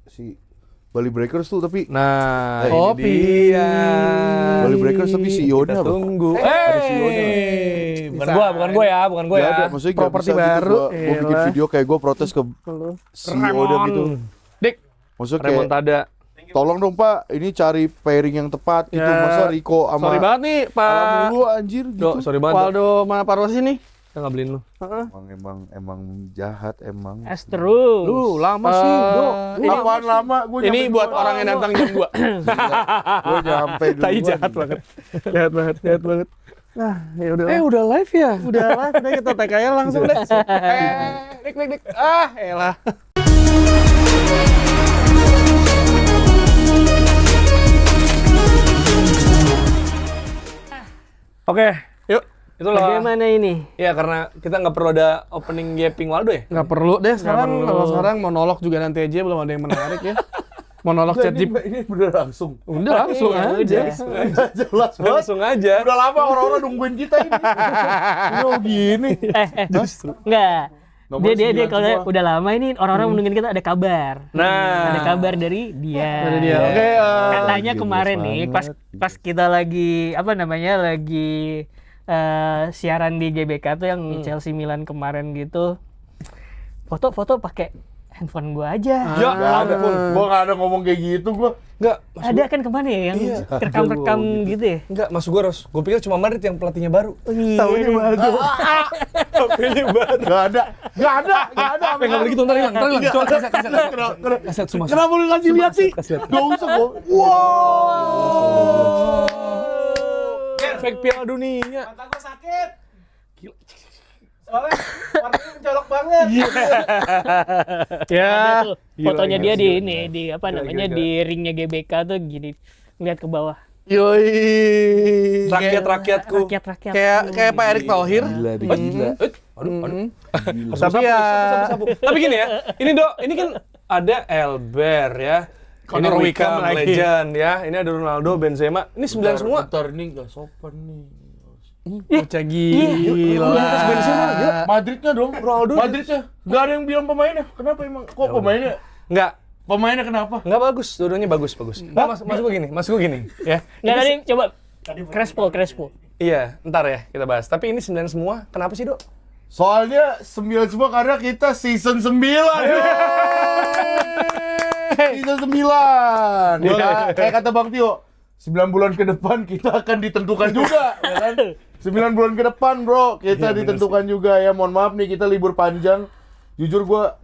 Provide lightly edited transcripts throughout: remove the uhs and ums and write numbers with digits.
si Bali Breakers tuh tapi Kopi. Bali Breakers tapi CEO-nya apa? Tunggu. Ada CEO-nya. Bukan gue ya. Gak ada, maksudnya gak Properti bisa baru. gitu gue bikin video kayak gue protes ke CEO-nya gitu. Dik, Maksudnya kayak remontada. tolong dong Pak, ini cari pairing yang tepat gitu. Masa Rico sama Sorry banget nih Pak Alam dulu anjir gitu. Sorry banget. Waldo sama Parwasi nih. Kita nggak beliin lu. Emang jahat emang. Terus. Lu lama sih, Dok. Apaan lama? Gua Ini nyampe buat duluan. orang yang datang jam 2. Gue nyampe duluan. Tai jahat banget. Jahat banget. Nah, ya udah. Udah live ya? Udah lah, kita tag aja langsung deh. Dik. Elah. Oke, Yuk. itulah. Bagaimana ini? Ya karena kita nggak perlu ada opening Gaping Waldo ya. Nggak perlu deh sekarang. perlu. Kalau sekarang monolog juga nanti aja, belum ada yang menarik ya. Monolog chat Ini bener langsung. Udah langsung Iya, aja. udah. Nggak jelas banget. Langsung aja. Udah lama orang-orang nungguin kita ini. Ini gini. Justru. Enggak. Nomor Dia 9 kalau semua. udah lama ini orang-orang menungguin kita ada kabar. Nah, Ada kabar dari dia. Dari dia. Oke, Katanya Gemes kemarin nih banget. pas kita lagi lagi siaran di GBK tuh yang Chelsea Milan kemarin gitu. Foto-foto pakai handphone gua aja. Ya, Gak ada pun. Gue gak ada ngomong kayak gitu gue. enggak. Ada kan kemana ya yang rekam-rekam gitu ya? Enggak, maksud gue Ros. Gue pikir cuma Madrid yang pelatihnya baru. Iya. Tapi baru. Gak ada. Enggak boleh gitu, ntar hilang. Coba kaset. Kaset semua. Kenapa lu kasih lihat sih? Gak usah gue. Wow. Efek Piala Dunia. Mata gue sakit. Soalnya warnanya mencolok banget. Ya, tuh, fotonya dia di gila. ini di apa namanya di ringnya GBK tuh gini ngeliat ke bawah. Yoi. Rakyat-rakyatku. Rakyat-rakyat. Kayak Pak Erick Thohir. Gila deh, gila. Aduh. Tapi ya Tapi gini ya, ini Dok, ini kan ada Elber ya. Ini Connor Wickham Wickham lagi. legend ya. Ini ada Ronaldo, Benzema. Ini 9 semua. Ntar nih gak sopan nih. bocah gila. Madridnya dong. Ronaldo. Madridnya. Gak ada yang bilang pemainnya. Kenapa emang? Kok pemainnya? Enggak. Pemainnya kenapa? Enggak bagus, dua-duanya bagus. Nah, maksud gue gini, ya. Nggak tadi coba Crespo. Iya, ntar ya kita bahas. Tapi ini 9 semua, kenapa sih, Dok? Soalnya 9 semua karena kita season 9. Season 9. Ya, kayak kata Bang Tio, 9 bulan ke depan kita akan ditentukan juga, ya kan? 9 bulan ke depan, Bro, kita ditentukan juga ya. Mohon maaf nih kita libur panjang. Jujur gua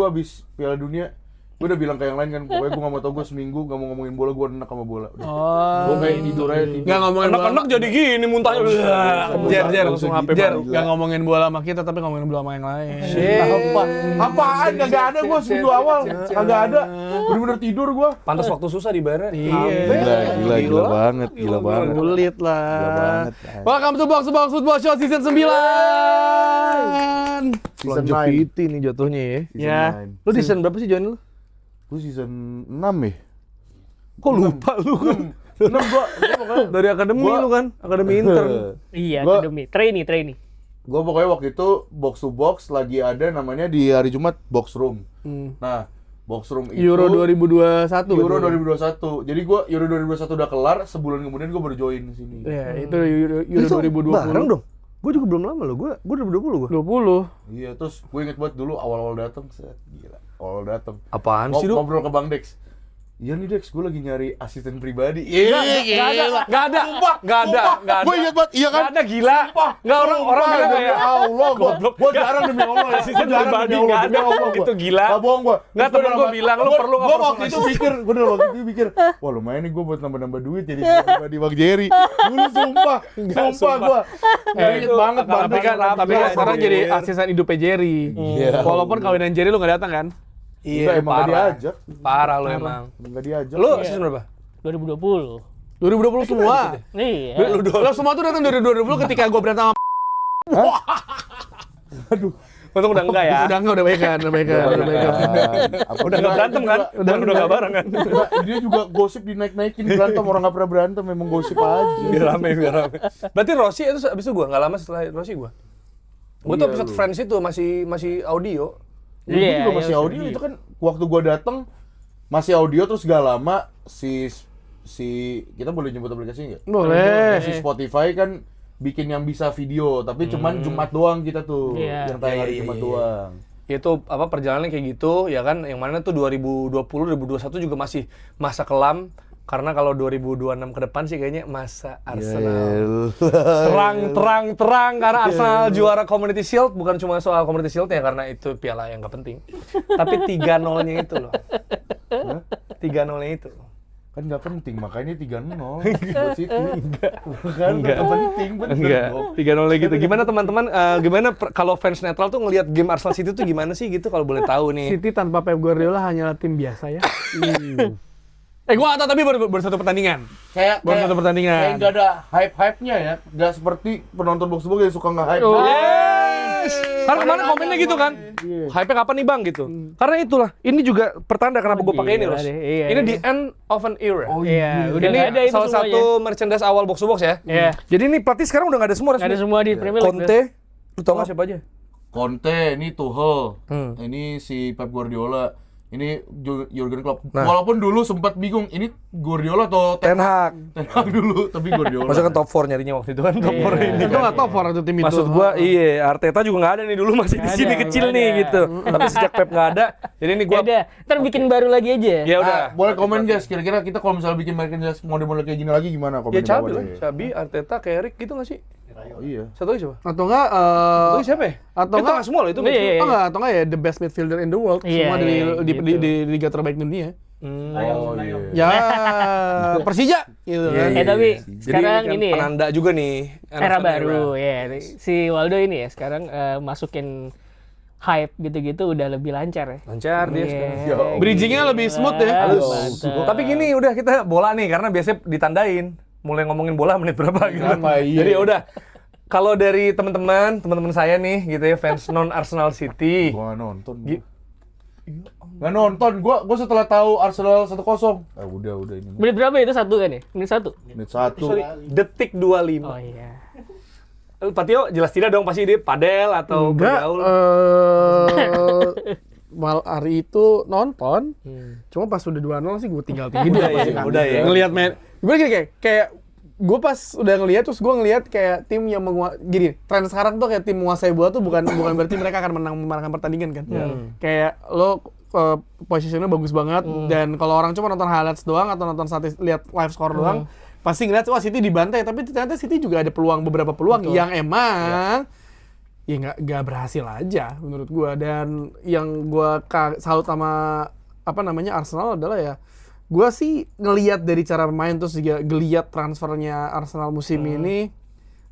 habis Piala Dunia gue udah bilang ke yang lain kan, pokoknya gue gak mau tau, gue seminggu gak mau ngomongin bola, gue enak sama bola. Gue kayak tidur aja, tidur. Nggak ngomongin bola. Anak-anak jadi gini muntahnya. Jer, langsung HP gitu. baru. Nggak ngomongin bola sama kita, tapi ngomongin bola sama yang lain. Apaan? Gak ada gue seminggu awal, kagak ada. Bener-bener tidur gue. Pantas waktu susah dibayar. Gila banget. Kulit Gila lah. banget. Welcome to Box to Box Football Show season 9. Season 9. Longevity nih jatuhnya ya. Ya. Lu di season berapa sih join lu? Gue season 6 ya? Kok lupa lu? 6 gue pokoknya. Dari akademi lu kan? Akademi intern. Iya, Gua- akademi. Trainee. Gue pokoknya waktu itu box to box lagi ada namanya di hari Jumat box room. Nah, box room itu Euro 2021. Euro 2021. Jadi gue Euro 2021 udah kelar, sebulan kemudian gue baru join di sini. Ya, itu Euro 2020. Bareng dong. Gue juga belum lama loh. Gue 2020 gue. 20. Iya, terus gue inget banget dulu awal-awal datang, gila. Awal datang. Apaan sih, Dok? Ngobrol ke Bang Dex. Iya nih Dex, gue lagi nyari asisten pribadi. Enggak ada. Gue inget banget, iya kan? Enggak ada, gila. Enggak orang bilang demi kayak Allah, gue jarang demi Allah. Asisten Gua jarang pribadi, demi Allah, nggak demi ada. Allah gua. Itu gila. Gak bohong gue. Nggak, temen gua bilang, lu perlu nggak Gue waktu itu personal pikir, wah lumayan nih gue buat nambah-nambah duit jadi asisten pribadi Bang Jerry. Dulu sumpah gue. Inget banget Bang Tapi Dex. kan sekarang jadi asisten hidupnya Jerry. Iya. Walaupun kawinan Jerry lu nggak datang kan? Iya, emang gak diajak. Parah lu emang. Emang gak diajak. Lu season berapa? 2020. 2020 semua. Iya. Lo semua tuh datang dari 2020 ketika gue berantem sama Untung udah enggak ya. udah baikan. Udah enggak berantem kan? Udah enggak bareng kan? Dia juga gosip dinaik-naikin berantem, orang gak pernah berantem, memang gosip aja. Biar rame. Berarti Rossi itu abis itu gua enggak lama setelah Rossi gua. Gua tuh Iya, episode lu. Friends itu masih audio. Gue juga Iya, masih iya, audio itu kan waktu gua datang masih audio terus gak lama si kita boleh nyebut aplikasinya nggak? Boleh. Si Spotify kan bikin yang bisa video, tapi cuman Jumat doang kita tuh, Iya. yang tayang hari Iya, Jumat iya, iya. doang. Itu apa perjalanannya kayak gitu ya kan, yang mana tuh 2020 2021 juga masih masa kelam, karena kalau 2026 ke depan sih kayaknya masa Arsenal terang karena Arsenal juara Community Shield, bukan cuma soal Community Shield ya, karena itu piala yang gak penting, tapi 3-0-nya itu loh. 3-0-nya itu Kan nggak penting, makanya 3-0 buat City. Kan nggak penting, bener enggak dong. 3-0 gitu. Gimana teman-teman, gimana kalau fans netral tuh ngelihat game Arsenal City tuh gimana sih gitu, kalau boleh tahu nih. City tanpa Pep Guardiola hanyalah tim biasa ya. Gua nggak tahu, tapi baru satu pertandingan. Kayak Baru satu pertandingan. Kayak nggak ada hype-hype-nya ya, nggak seperti penonton box box yang suka nge-hype. Yes. Karena kemarin komennya gitu kan, hype-nya kapan nih bang gitu. Karena itulah, ini juga pertanda kenapa gue pakai ini gila Ros. deh, iya, Ini iya. the end of an era. Iya, udah Ini nggak ada itu salah semuanya. satu merchandise awal box to box ya. Iya. Jadi ini pelatih sekarang udah nggak ada semua Nggak ada resmi. semua di Premier League. Conte, lu tau nggak siapa aja? Conte, ini Tuchel, Hmm. ini si Pep Guardiola, ini Jurgen Klopp. Nah. Walaupun dulu sempat bingung, ini Guardiola atau Ten Hag. Ten Hag dulu, tapi Guardiola. Maksudnya kan top 4 nyarinya waktu itu kan, top 4 ini. Itu nggak top orang itu tim itu. Maksud gua iya, Arteta juga nggak ada nih, dulu masih di Nggak sini ada, kecil nggak nih ada. gitu. Tapi sejak Pep nggak ada, jadi ini Ya gua udah, ntar bikin baru lagi aja. ya udah. Nah, boleh komen guys, kira-kira kita kalau misalnya bikin merchandise model-model kayak gini lagi gimana? Komen Ya di bawah Cabi lah, deh. Cabi, Arteta, Carrick gitu nggak sih? Oh, iya. Satu lagi siapa? Atau enggak Satu lagi siapa ya? atau Itu nggak- nggak semua loh itu. Iya, iya, iya. atau enggak ya the best midfielder in the world, Iya, semua iya, di gitu. di liga terbaik dunia. Oh iya. Ya, Persija gitu kan. Tapi Jadi sekarang kan ini ya, penanda juga nih. era NFL baru ya. Si Waldo ini ya sekarang masukin hype gitu-gitu udah lebih lancar ya. Lancar dia Iya. sekarang. Bridging-nya lebih smooth ya. Halus. Halus. Tapi gini udah kita bola nih, karena biasanya ditandain. Mulai ngomongin bola menit berapa gitu. Berapa, iya. Jadi ya udah. Kalau dari teman-teman saya nih gitu ya, fans non Arsenal City. Gua nggak nonton. Nggak nonton, gua setelah tahu Arsenal 1-0. Udah ini. Menit berapa itu satu kan ya? Menit satu. Menit 1. Sorry, detik 25. Oh iya. Patio jelas tidak dong, pasti dia padel atau Enggak, bergaul. mal hari itu nonton, cuma pas udah 2-0 sih gue tinggal tidur. Udah ya, udah ya. Ngelihat main, gue kayak gue pas udah ngelihat terus gue ngelihat kayak tim yang gini, tren sekarang tuh kayak tim menguasai bola tuh bukan berarti mereka akan memenangkan pertandingan kan. Kayak lo positionnya bagus banget, dan kalau orang cuma nonton highlights doang atau nonton lihat live score doang, pasti ngeliat wah City dibantai, tapi ternyata City juga ada beberapa peluang yang emang ya nggak berhasil aja menurut gua. Dan yang gua salut sama Arsenal adalah ya gua sih ngelihat dari cara main, terus juga ngelihat transfernya Arsenal musim ini,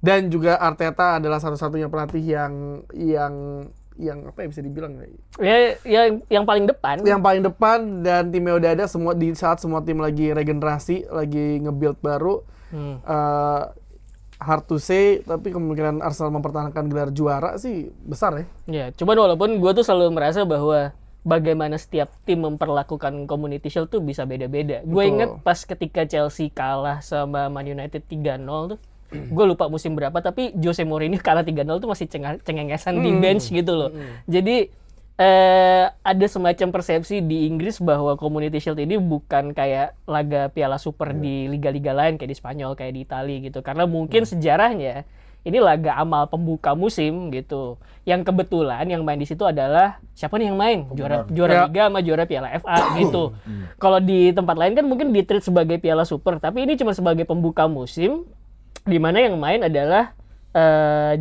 dan juga Arteta adalah satu-satunya pelatih yang apa ya bisa dibilang Ya yang paling depan. yang paling depan, dan timnya udah ada semua di saat semua tim lagi regenerasi, lagi nge-build baru. Hard to say, tapi kemungkinan Arsenal mempertahankan gelar juara sih besar ya. Ya, cuman walaupun gue tuh selalu merasa bahwa bagaimana setiap tim memperlakukan Community Shield tuh bisa beda-beda. Gue Betul. inget pas ketika Chelsea kalah sama Man United 3-0 tuh, gue lupa musim berapa, tapi Jose Mourinho kalah 3-0 tuh masih cengengesan di bench gitu loh. Jadi ada semacam persepsi di Inggris bahwa Community Shield ini bukan kayak laga Piala Super di liga-liga lain kayak di Spanyol, kayak di Italia gitu. Karena mungkin sejarahnya ini laga amal pembuka musim gitu. Yang kebetulan yang main di situ adalah siapa nih yang main? Juara Liga sama juara Piala FA gitu. Kalau di tempat lain kan mungkin di-treat sebagai Piala Super, tapi ini cuma sebagai pembuka musim, di mana yang main adalah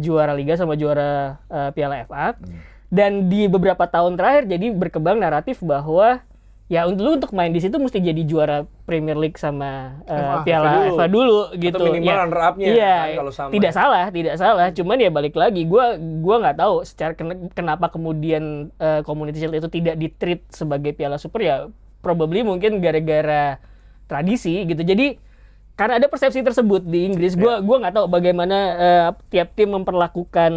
juara Liga sama juara Piala FA. Dan di beberapa tahun terakhir jadi berkembang naratif bahwa ya lu untuk main di situ mesti jadi juara Premier League sama Piala FA dulu gitu. Atau minimal Ya, runner-up-nya iya, kan, kalau sama. tidak salah. Cuman ya balik lagi, gua nggak tahu secara kenapa kemudian Community Shield itu tidak di-treat sebagai Piala Super, ya probably mungkin gara-gara tradisi gitu. Jadi karena ada persepsi tersebut di Inggris, gua nggak tahu bagaimana tiap tim memperlakukan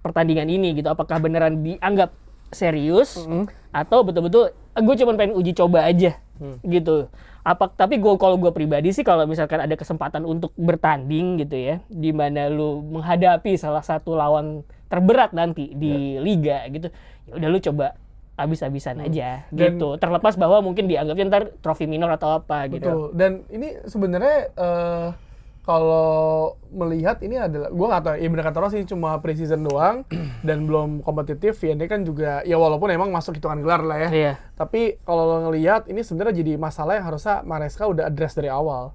pertandingan ini gitu. Apakah beneran dianggap serius atau betul-betul gue cuma pengen uji coba aja gitu. Tapi kalau gue pribadi sih, kalau misalkan ada kesempatan untuk bertanding gitu ya, di mana lu menghadapi salah satu lawan terberat nanti di liga gitu, ya udah lu coba abis-abisan aja Dan- gitu. Terlepas bahwa mungkin dianggapnya ntar trofi minor atau apa gitu. Betul. Dan ini sebenarnya kalau melihat ini adalah, gue nggak tahu, ya bener kata Ros, ini cuma pre-season doang dan belum kompetitif. Ya ini kan juga, ya walaupun emang masuk hitungan gelar lah ya. Iya. Tapi kalau lo ngelihat ini sebenarnya jadi masalah yang harusnya Maresca udah address dari awal.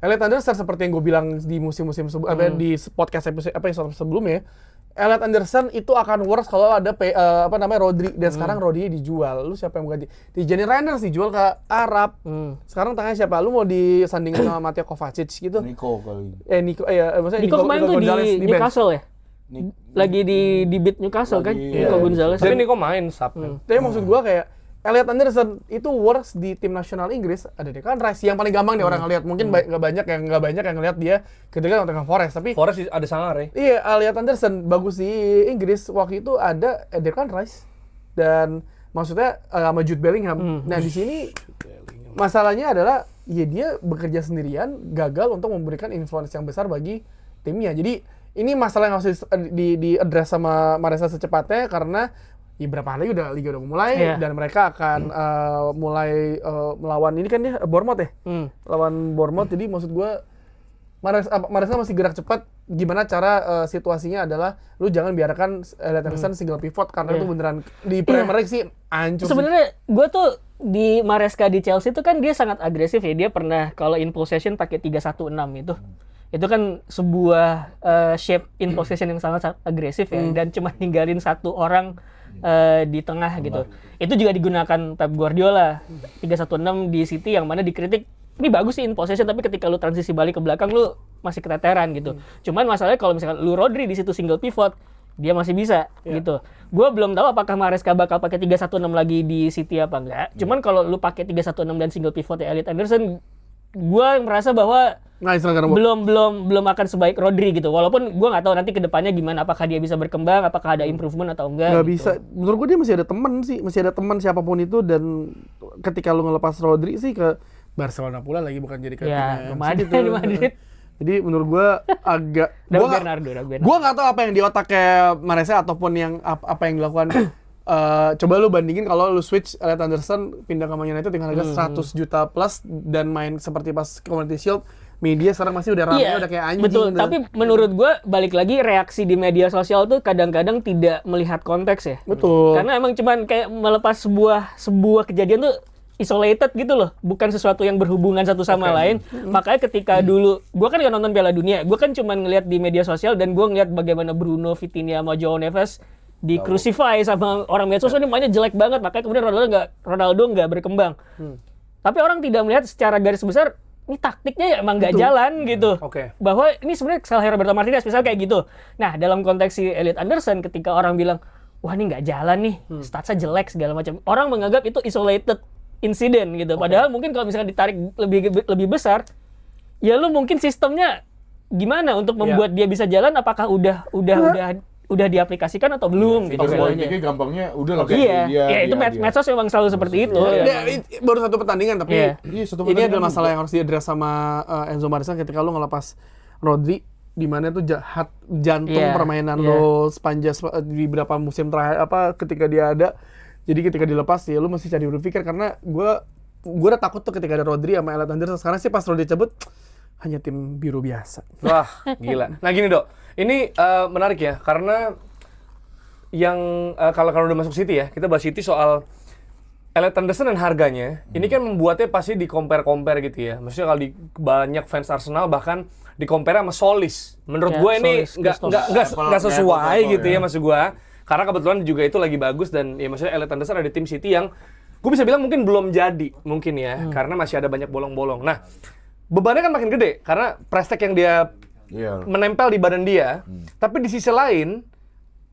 Elliot Anderson seperti yang gue bilang di musim-musim di podcast episode sebelumnya, Elliot Anderson itu akan worse kalau ada Rodri, dan sekarang Rodri dijual. Lu siapa yang mau ganti? Di Gianni Reinders dijual ke Arab. Sekarang tengahnya siapa? Lu mau disandingin sama Mateo Kovacic gitu? Nico kali. Maksudnya Nico kemarin tuh Gonzalez di bench. Newcastle ya? Lagi di beat Newcastle kan? Lagi, Nico iya. Gonzalez. Tapi Nico main sub. Tapi maksud gua kayak Elliot Anderson itu works di tim nasional Inggris. Ada Declan Rice yang paling gampang deh orang ngelihat. Mungkin nggak banyak yang ngelihat dia ketika Nottingham Forest. Tapi Forest ada Sangar ya. iya, Elliot Anderson bagus di Inggris. Waktu itu ada Declan Rice dan maksudnya sama Jude Bellingham. Nah di sini masalahnya adalah ya dia bekerja sendirian, gagal untuk memberikan influence yang besar bagi timnya. Jadi ini masalah yang harus di address sama Maresca secepatnya, karena ya berapa hari lagi liga udah mulai. Iya. Dan mereka akan mulai melawan ini kan dia Bournemouth ya. Lawan Bournemouth. Jadi maksud gue Maresca masih gerak cepat. Gimana cara situasinya adalah lu jangan biarkan Elliot Anderson single pivot, karena itu beneran di Premier League sih hancur sih. Sebenarnya gue tuh di Maresca di Chelsea itu kan dia sangat agresif ya. Dia pernah kalau in possession pakai 3-1-6 itu. Itu kan sebuah shape in possession yang sangat agresif ya, dan cuma ninggalin satu orang di tengah gitu. Itu juga digunakan Pep Guardiola 3-1-6 di City, yang mana dikritik ini bagus sih in possession, tapi ketika lu transisi balik ke belakang lu masih keteteran gitu. Cuman masalahnya kalau misalkan lu Rodri di situ single pivot, dia masih bisa gitu. Gua belum tahu apakah Maresca bakal pakai 3-1-6 lagi di City apa enggak. Cuman kalau lu pakai 3-1-6 dan single pivot ya Elliot Anderson, gua merasa bahwa belum akan sebaik Rodri gitu. Walaupun gue nggak tahu nanti kedepannya gimana, apakah dia bisa berkembang, apakah ada improvement atau enggak. Nggak gitu. bisa. Menurut gue dia masih ada teman sih, masih ada teman siapapun itu. Dan ketika lu ngelepas Rodri sih ke Barcelona pula lagi, bukan jadi ke Ya, timnya Madrid, gitu. di Madrid. Jadi menurut gue agak Bernardo. gue nggak tahu apa yang di otaknya Maresca ataupun yang apa yang dilakukan. Coba lu bandingin kalau lu switch Elliot Anderson pindah ke Man United dengan harga 100 juta plus dan main seperti pas Community Shield. Media sekarang masih udah rame, udah kayak anjing. Betul, gitu. tapi menurut gue balik lagi reaksi di media sosial tuh kadang-kadang tidak melihat konteks ya. Betul. Karena emang cuman kayak melepas sebuah kejadian tuh isolated gitu loh, bukan sesuatu yang berhubungan satu sama lain. Makanya ketika dulu gue kan nggak nonton Piala Dunia, gue kan cuman ngeliat di media sosial dan gue ngeliat bagaimana Bruno, Vitinha sama João Neves di crucify sama orang medsos, ini mainnya jelek banget, makanya kemudian Ronaldo nggak berkembang. Tapi orang tidak melihat secara garis besar ini taktiknya ya emang nggak jalan gitu. Oke. Bahwa ini sebenarnya kesalahan Roberto Martinez misal kayak gitu. Nah, dalam konteks si Elliot Anderson ketika orang bilang, "Wah, ini nggak jalan nih, statsnya jelek segala macam." Orang menganggap itu isolated incident gitu. Padahal mungkin kalau misalkan ditarik lebih besar, ya lu mungkin sistemnya gimana untuk membuat dia bisa jalan, apakah udah diaplikasikan atau belum gitu. Politiknya gampangnya udah lah. Iya, itu medsos memang selalu seperti itu. Baru satu pertandingan, tapi Iya. Satu ini pertandingan adalah masalah juga. yang harus diadres sama Enzo Maresca ketika lu ngelepas Rodri, di mana itu jantung permainan lo sepanjang di beberapa musim terakhir ketika dia ada. Jadi ketika dilepas ya lu mesti cari berpikir, karena gue udah takut tuh ketika ada Rodri sama Elliot Anderson. Sekarang sih pas Rodri cabut hanya tim biru biasa. Wah, gila. Nah gini Dok, ini menarik ya, karena yang kalau udah masuk City ya, kita bahas City soal Elliot Anderson dan harganya, ini kan membuatnya pasti di-compare gitu ya. Maksudnya kalau di banyak fans Arsenal bahkan di-compare sama Solis. Menurut gue ini nggak sesuai gitu ya maksud gue. Karena kebetulan juga itu lagi bagus, dan ya maksudnya Elliot Anderson ada tim City yang gue bisa bilang mungkin belum jadi mungkin ya, karena masih ada banyak bolong-bolong. Nah, bebannya kan makin gede karena price tag yang dia menempel di badan dia. Tapi di sisi lain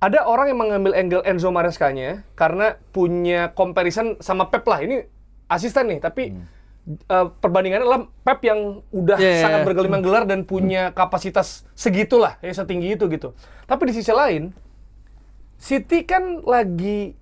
ada orang yang mengambil angle Enzo Maresca-nya karena punya comparison sama Pep lah. Ini asisten nih, tapi perbandingannya adalah Pep yang udah sangat bergelimang gelar dan punya kapasitas segitulah, ya setinggi itu gitu. Tapi di sisi lain City kan lagi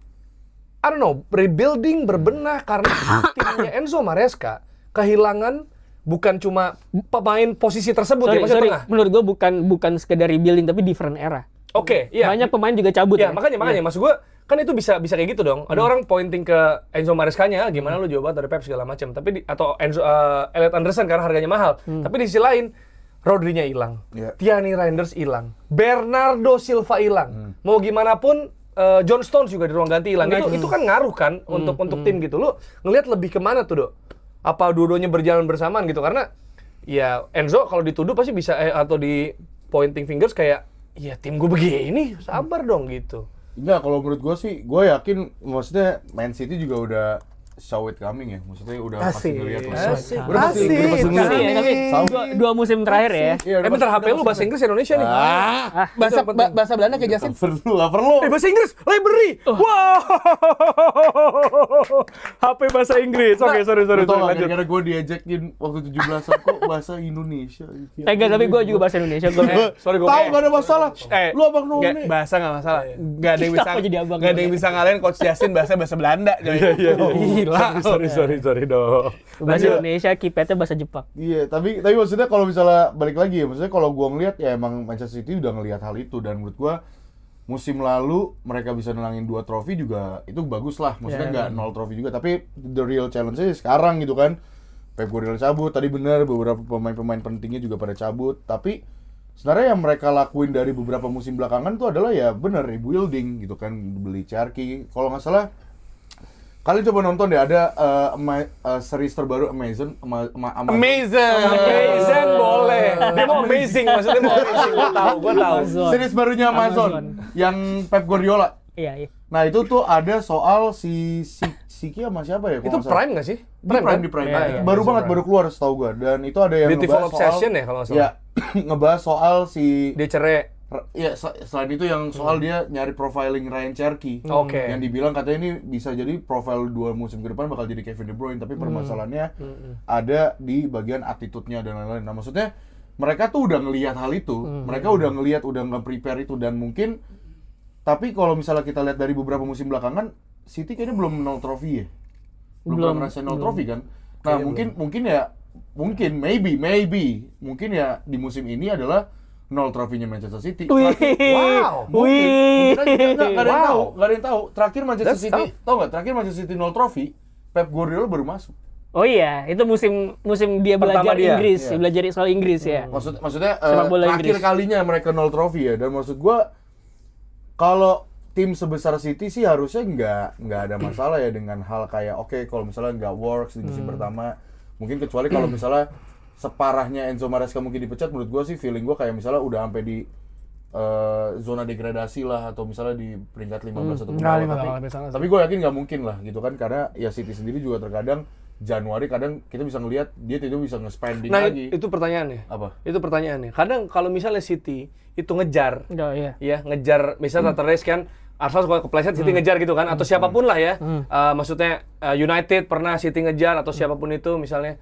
rebuilding, berbenah karena timnya Enzo Maresca kehilangan bukan cuma pemain posisi tersebut ya, maksudnya tengah. Menurut gue bukan sekedar rebuilding tapi different era. Oke, iya. Banyak pemain juga cabut ya. Makanya maksud gue kan itu bisa kayak gitu dong. Ada orang pointing ke Enzo Maresca-nya, gimana lu jawab dari Pep segala macam. Tapi atau Elliot Anderson karena harganya mahal. Tapi di sisi lain Rodri-nya hilang, Thierry Reinders hilang, Bernardo Silva hilang. Mau gimana pun John Stones juga di ruang ganti hilang. Itu kan ngaruh kan untuk tim gitu. Lu ngelihat lebih kemana tuh, Dok? Apa dua-duanya berjalan bersamaan gitu? Karena ya Enzo kalau dituduh pasti bisa atau di pointing fingers kayak ya tim gue begini, sabar dong gitu. Enggak, kalau menurut gue sih, gue yakin maksudnya Man City juga udah show it coming ya. Maksudnya udah pasti ngeliat lah. Udah pasti ngeliat. Tapi dua musim terakhir ya. Bentar, HP lu bahasa Inggris Indonesia nih. Bahasa Belanda kayak Jasin. Nggak perlu. Bahasa Inggris, library. Wow. HP bahasa Inggris. Oke, sorry. Lanjut. Karena gue diajakin waktu 17-an kok bahasa Indonesia. Enggak, tapi gue juga bahasa Indonesia. Sorry gue. Tahu nggak ada masalah. Lu abang Noni. Bahasa nggak masalah. Nggak ada yang bisa. Kenapa jadi abang? Nggak ada yang bisa ngalahin Coach Jasin bahasa Belanda. Sorry dong. Bahasa Indonesia, kipetnya bahasa Jepang. Iya, tapi maksudnya kalau misalnya balik lagi ya, maksudnya kalau gua ngelihat ya emang Manchester City udah ngelihat hal itu, dan menurut gua musim lalu mereka bisa nenangin 2 trofi juga itu bagus lah. Maksudnya nggak 0 trofi juga, tapi the real challenge-nya sekarang gitu kan. Pep Guardiola cabut, tadi benar beberapa pemain-pemain pentingnya juga pada cabut, tapi sebenarnya yang mereka lakuin dari beberapa musim belakangan tuh adalah ya benar rebuilding gitu kan, beli Cherki. Kalau nggak salah kalian coba nonton deh, ada series terbaru Amazon. Amazing boleh. Dia mau amazing, maksudnya mau amazing. Gua tahu. Series barunya Amazon yang Pep Guardiola. Iya. Nah, itu tuh ada soal si Siki sama siapa ya? Itu Prime nggak sih? Di Prime. Baru banget, baru keluar setahu gua. Dan itu ada yang Beautiful ngebahas soal Obsession ya kalau nggak salah. Ya, ngebahas soal si Dia cerai. ya selain itu yang soal dia nyari profiling Ryan Cherki. Oke. Yang dibilang katanya ini bisa jadi profile 2 musim ke depan bakal jadi Kevin De Bruyne, tapi permasalahannya ada di bagian attitude-nya dan lain-lain. Nah, maksudnya mereka tuh udah ngelihat hal itu. Mereka udah ngelihat, udah nge-prepare itu, dan mungkin tapi kalau misalnya kita lihat dari beberapa musim belakangan, City kayaknya belum 0 trofi ya. Belum ngerasain 0 trofi kan. Nah, mungkin maybe mungkin ya di musim ini adalah 0 trofinya Manchester City. Wow. Mungkin nggak ada yang tahu. Terakhir Manchester City, tau nggak? Terakhir Manchester City 0 trofi, Pep Guardiola baru masuk. Oh iya, itu musim dia belajar Inggris, belajar soal Inggris ya. Maksudnya terakhir Inggris kalinya mereka 0 trofi ya. Dan maksud gua kalau tim sebesar City sih harusnya nggak ada masalah ya dengan hal kayak kalau misalnya nggak works di musim pertama, mungkin kecuali kalau misalnya separahnya Enzo Maresca mungkin dipecat. Menurut gue sih feeling gue kayak misalnya udah sampai di zona degradasi lah, atau misalnya di peringkat 15 atau tapi gue yakin nggak mungkin lah gitu kan, karena ya City sendiri juga terkadang Januari kadang kita bisa ngelihat dia tidak bisa nge-spending lagi. Itu pertanyaannya. Apa? Itu pertanyaannya. Kadang kalau misalnya City itu ngejar, iya, ngejar misalnya Tata Reis kan Arsenal suka kepleset, City ngejar gitu kan, atau siapapun lah ya. Maksudnya United pernah City ngejar atau siapapun itu misalnya.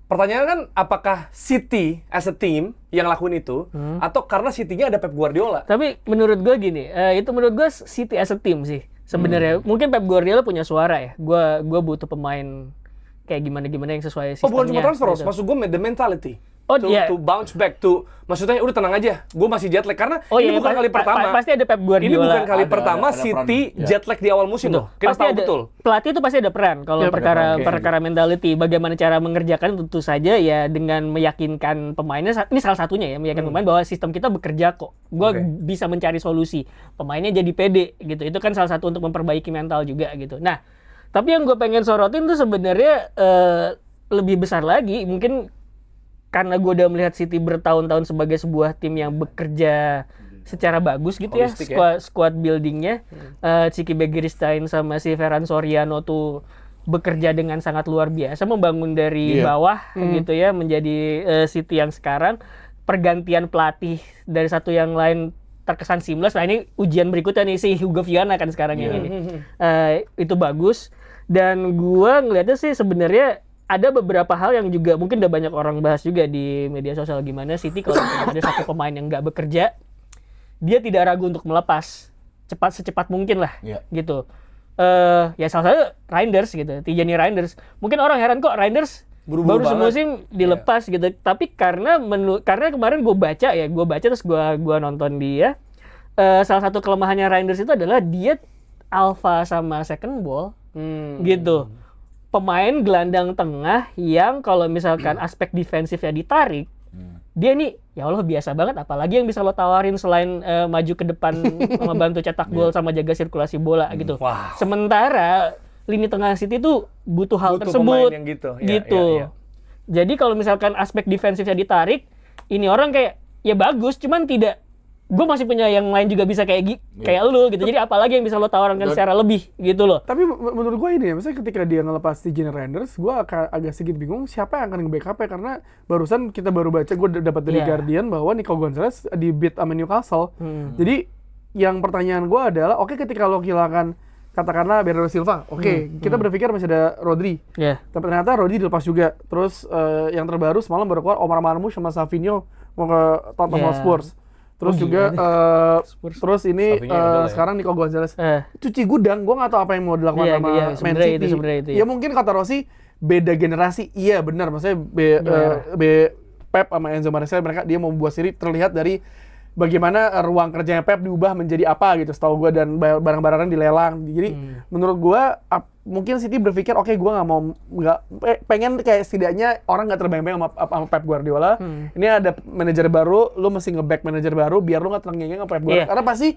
Pertanyaan kan, apakah City as a team yang lakuin itu, atau karena City-nya ada Pep Guardiola? Tapi menurut gue gini, itu menurut gue City as a team sih sebenarnya. Mungkin Pep Guardiola punya suara ya. Gue butuh pemain kayak gimana yang sesuai sistemnya. Bukan cuma transfer, gitu. maksud gue the mentality. Iya. To bounce back to, maksudnya udah tenang aja, gue masih jet lag karena ini bukan kali pertama. Pasti ada Pep Guardiola. Ini bukan kali pertama ada City peran. jet lag di awal musim loh. Kita Pasti tahu ada, betul. pelatih itu pasti ada peran kalau perkara mentality. Bagaimana cara mengerjakan, tentu saja ya dengan meyakinkan pemainnya. Ini salah satunya ya, meyakinkan pemain bahwa sistem kita bekerja kok. Gue bisa mencari solusi. Pemainnya jadi pede gitu. Itu kan salah satu untuk memperbaiki mental juga gitu. Nah, tapi yang gue pengen sorotin tuh sebenarnya lebih besar lagi. Mungkin karena gue udah melihat City bertahun-tahun sebagai sebuah tim yang bekerja secara bagus gitu ya, squad buildingnya. Ciki Begiristain sama si Ferran Soriano tuh bekerja dengan sangat luar biasa, membangun dari bawah gitu ya, menjadi City yang sekarang. Pergantian pelatih dari satu yang lain terkesan seamless. Nah, ini ujian berikutnya nih si Hugo Viana kan sekarang ini. Itu bagus. Dan gue ngeliatnya sih sebenarnya ada beberapa hal yang juga mungkin udah banyak orang bahas juga di media sosial, gimana City kalau ada satu pemain yang nggak bekerja, dia tidak ragu untuk melepas secepat mungkin lah, gitu. Ya salah satu Reinders gitu, Tijani Reinders. Mungkin orang heran kok Reinders baru semusim dilepas gitu. Tapi karena kemarin gue baca terus gue nonton dia, salah satu kelemahannya Reinders itu adalah dia alpha sama second ball gitu. Pemain gelandang tengah yang kalau misalkan aspek defensifnya ditarik, dia nih ya Allah biasa banget, apalagi yang bisa lo tawarin selain maju ke depan sama bantu cetak gol sama jaga sirkulasi bola gitu. Wow. Sementara lini tengah City tuh butuh hal Butuh tersebut pemain yang gitu. Ya. Jadi kalau misalkan aspek defensifnya ditarik, ini orang kayak ya bagus, cuman tidak, gue masih punya yang lain juga bisa kayak lu gitu. Jadi apalagi yang bisa lo tawarkan secara lebih gitu loh. Tapi menurut gue ini ya, misalnya ketika dia ngelepas Tijani Reinders, gue agak sedikit bingung siapa yang akan nge-backupnya, karena barusan kita baru baca, gue dapat dari Guardian bahwa Nico Gonzalez di beat sama Newcastle. Jadi yang pertanyaan gue adalah, oke, ketika lo kehilangan katakanlah Bernardo Silva, kita berpikir masih ada Rodri. Tapi ternyata Rodri dilepas juga. Terus yang terbaru semalam baru keluar Omar Marmoush sama Savinho mau ke Tottenham Hotspur. Terus juga terus ini sekarang Nico Gonzalez cuci gudang. Gue nggak tahu apa yang mau dilakukan sama Man City. Itu. Ya mungkin kata Rossi beda generasi. Iya benar, maksudnya Pep sama Enzo Maresca, mereka dia mau membuat seri terlihat dari bagaimana ruang kerjanya Pep diubah menjadi apa gitu, setahu gue, dan barang-barangnya dilelang. Jadi menurut gue mungkin City berpikir oke, gue pengen kayak setidaknya orang nggak terbayang-bayang sama Pep Guardiola. Ini ada manajer baru, lu mesti nge-back manajer baru biar lu nggak terengeng-engeng sama Pep Guardiola. Karena pasti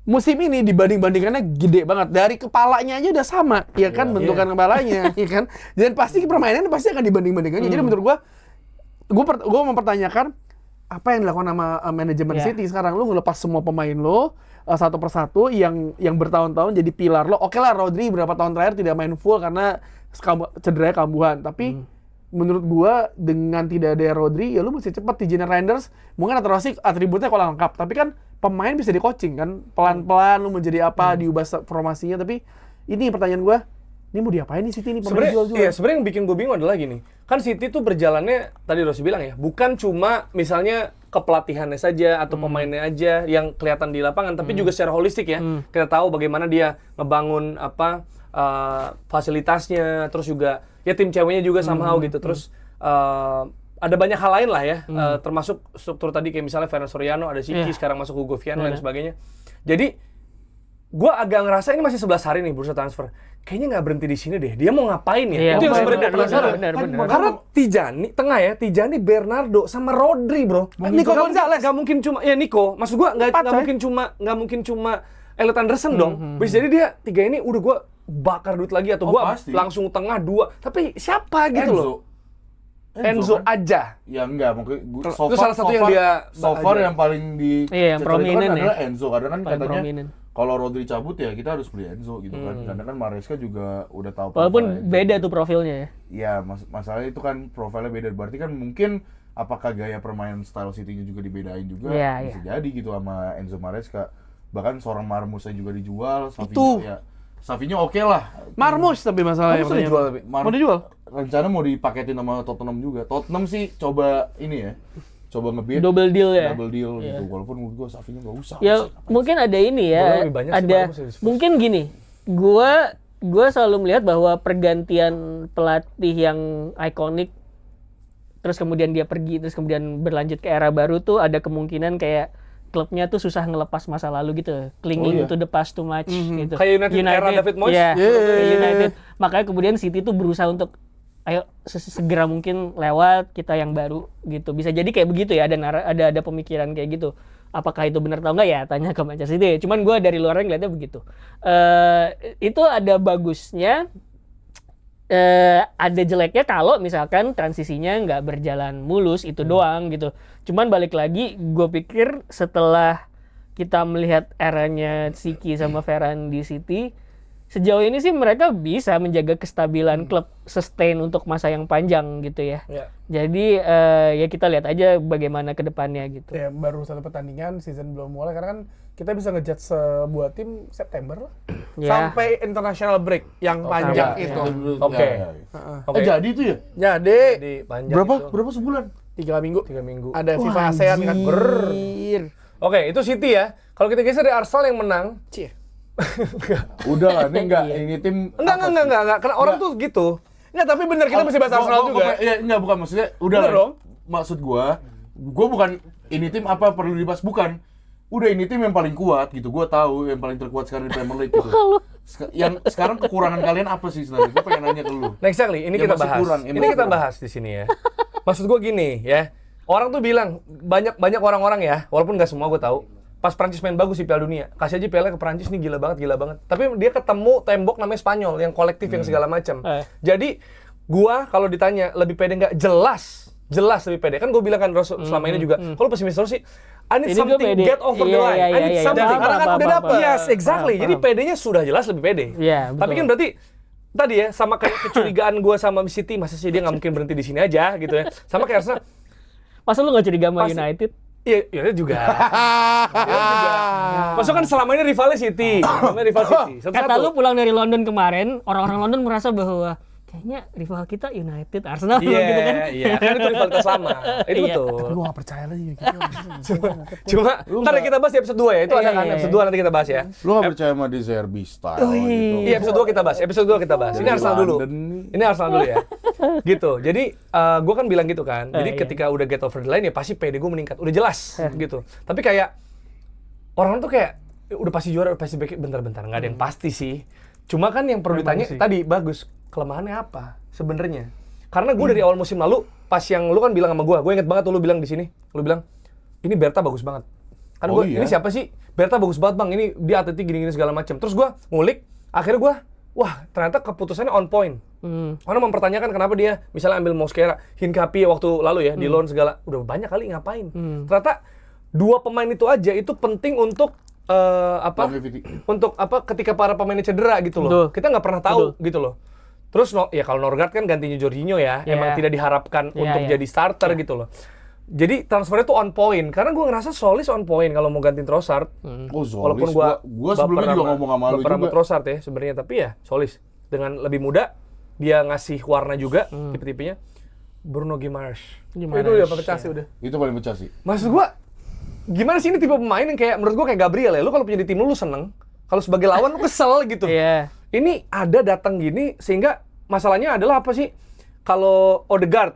musim ini dibanding-bandingkannya gede banget. Dari kepalanya aja udah sama, ya kan, bentukan kepalanya, ya kan. Dan pasti permainannya pasti akan dibanding-bandingkannya. Jadi menurut gue mempertanyakan apa yang dilakukan sama manajemen City sekarang. Lu ngelepas semua pemain lo satu persatu yang bertahun-tahun jadi pilar lo. Oke lah, Rodri berapa tahun terakhir tidak main full karena cederanya kambuhan. Tapi menurut gua dengan tidak ada Rodri, ya lu mesti cepat Tijani Reinders. Mungkin Rossi atributnya kalau lengkap, tapi kan pemain bisa di coaching kan. Pelan-pelan lu menjadi apa, diubah formasinya. Tapi ini pertanyaan gua, ini mau diapain nih City ini? Sebenarnya yang bikin gue bingung adalah gini, kan City tuh berjalannya tadi Rossi bilang ya, bukan cuma misalnya kepelatihannya saja atau pemainnya aja yang kelihatan di lapangan, tapi juga secara holistik ya. Kita tahu bagaimana dia ngebangun fasilitasnya, terus juga ya tim ceweknya juga somehow gitu. Terus ada banyak hal lain lah ya, termasuk struktur tadi kayak misalnya Ferran Soriano, ada Siki, sekarang masuk Hugo Viana dan sebagainya. Jadi gue agak ngerasa ini masih 11 hari nih bursa transfer. Kayaknya nggak berhenti di sini deh. Dia mau ngapain ya? Itu yang sebenarnya benar. Karena Tijani tengah ya, Tijani, Bernardo sama Rodri, bro. Nico Gonzalez nggak mungkin cuma Nico. Maksud gue nggak mungkin cuma Elliot Anderson dong. Bisa jadi dia tiga ini udah gue bakar duit lagi atau gue langsung tengah dua. Tapi siapa gitu loh? Enzo aja. Ya enggak, mungkin itu salah satu yang dia so far yang paling di yang prominent adalah Enzo. Karena kan paling katanya prominent. Kalau Rodri cabut ya kita harus beli Enzo gitu kan. Karena kan Maresca juga udah tahu. Walaupun beda tuh profilnya ya. Iya, masalahnya itu kan profilnya beda. Berarti kan mungkin apakah gaya permainan style City-nya juga dibedain juga, bisa jadi gitu sama Enzo Maresca. Bahkan seorang Marmoush juga dijual, Savinho oke lah. Marmoush tapi masalahnya mau dijual. Rencana mau dipaketin sama Tottenham juga. Tottenham sih coba ini ya. Coba ngebid double deal gitu. Walaupun menurut gue Savinho enggak usah. Ya mungkin ada ini ya. Ada mungkin gini. Gua selalu melihat bahwa pergantian pelatih yang ikonik terus kemudian dia pergi, terus kemudian berlanjut ke era baru tuh ada kemungkinan kayak klubnya tuh susah ngelepas masa lalu gitu, clinging to the past too much gitu. Kayak United era David Moyes. United. Makanya kemudian City tuh berusaha untuk ayo segera mungkin lewat kita yang baru gitu. Bisa jadi kayak begitu ya, ada pemikiran kayak gitu. Apakah itu benar atau enggak ya tanya ke Manchester City. Cuman gue dari luar ngeliatnya begitu. Itu ada bagusnya, ada jeleknya kalau misalkan transisinya nggak berjalan mulus itu doang gitu. Cuman balik lagi, gue pikir setelah kita melihat eranya Siki sama Ferran di City, sejauh ini sih mereka bisa menjaga kestabilan klub sustain untuk masa yang panjang gitu ya. Jadi ya kita lihat aja bagaimana ke depannya gitu. Ya baru satu pertandingan, season belum mulai karena kan kita bisa ngejudge sebuah tim September lah. Sampai international break yang panjang itu. Oke. Jadi itu ya? Jadi panjang. Berapa sebulan? 3 minggu. 3 minggu. Ada FIFA ASEAN kan. Oke, itu City ya. Kalau kita geser dari Arsenal yang menang. Udah lah, ini ini tim enggak. Karena orang tuh gitu. Enggak, tapi bener kita mesti bahas Arsenal juga. Iya, enggak, bukan maksudnya. Udah lah. Maksud gua bukan ini tim apa perlu dibahas, bukan. udah ini tim yang paling kuat gitu. Gue tahu yang paling terkuat sekarang di Premier League gitu. Yang sekarang kekurangan kalian apa sih sebenarnya? Gue pengen nanya ke lu. Nah, exactly. Ini Yang kita masih bahas. kurang, yang Ini masih kita kurang. bahas di sini ya. Maksud gue gini ya. Orang tuh bilang banyak orang-orang ya, walaupun nggak semua gue tahu. Pas Prancis main bagus di Piala Dunia, kasih aja piala ke Prancis nih gila banget. Tapi dia ketemu tembok namanya Spanyol yang kolektif yang segala macam. Jadi gua kalau ditanya lebih pede nggak, jelas lebih pede. Kan gue bilang kan selama ini juga, kalau pesimis terus sih, I need Ini gua something, pede. get over the line. I need something. Paham, Karena kan paham, udah paham, dapet. paham. Yes, exactly. Paham, Jadi paham. pedenya sudah jelas lebih pede. Iya, Tapi betul. kan berarti tadi ya sama kayak kecurigaan gue sama City, masa sih dia nggak mungkin berhenti di sini aja gitu ya. Sama kayak Arsenal. Masa lu nggak curiga sama Pasti. United? Iya, ya juga. Maksudnya kan selama ini rivalnya City. Namanya rival City. Kata lu pulang dari London kemarin, orang-orang London merasa bahwa kayaknya rival kita United, Arsenal Iya, gitu kan. iya. Kan itu rivalitas lama. Itu Iya. betul. Gue gak percaya lagi gitu. Cuma, ntar ya kita bahas di episode 2 ya. Itu ada kan, Iya. episode 2 nanti kita bahas ya. Lu gak percaya sama De Zerbi style gitu. Iya, episode 2 kita bahas. Episode 2 kita bahas. Ini Dari Arsenal dulu. London nih. Ini Arsenal dulu ya. Gitu. Jadi, gue kan bilang gitu kan. Jadi Iya. ketika udah get over the line ya pasti PD gue meningkat. Udah jelas gitu. Tapi kayak, orang tuh kayak, udah pasti juara, udah pasti bentar-bentar. Nggak ada yang pasti sih. Cuma kan yang perlu ditanya, tadi bagus. Kelemahannya apa sebenarnya? Karena gue dari awal musim lalu, pas yang lu kan bilang sama gue inget banget tuh lu bilang di sini, lu bilang ini Berta bagus banget. Kan Oh gue, iya? ini siapa sih? Berta bagus banget bang, ini dia atletik gini-gini segala macam. Terus gue ngulik, akhirnya gue, wah ternyata keputusannya on point. Orang mempertanyakan kenapa dia misalnya ambil Mosquera, Hincapie waktu lalu ya di loan segala, udah banyak kali ngapain? Ternyata dua pemain itu aja itu penting untuk Longevity. untuk ketika para pemainnya cedera gitu loh. Betul. Kita nggak pernah tahu gitu loh. Terus ya kalau Norgard kan gantinya Jorginho ya, emang tidak diharapkan untuk jadi starter gitu loh. Jadi transfernya tuh on point karena gue ngerasa Solis on point kalau mau gantiin Trossard. Oh, Solis. Walaupun Gua sebelumnya juga ngomong sama lu baper sama juga. Trossard ya sebenarnya, tapi ya Solis dengan lebih muda dia ngasih warna juga tipe-tipenya. Bruno Guimaraes. Itu udah pecah sih udah. Itu paling pecah sih. Maksud gua gimana sih ini tipe pemain yang kayak menurut gua kayak Gabriel ya. Lu kalau punya di tim lu seneng, kalau sebagai lawan lu kesel gitu. Iya. Ini ada datang gini sehingga masalahnya adalah apa sih? Kalau Odegaard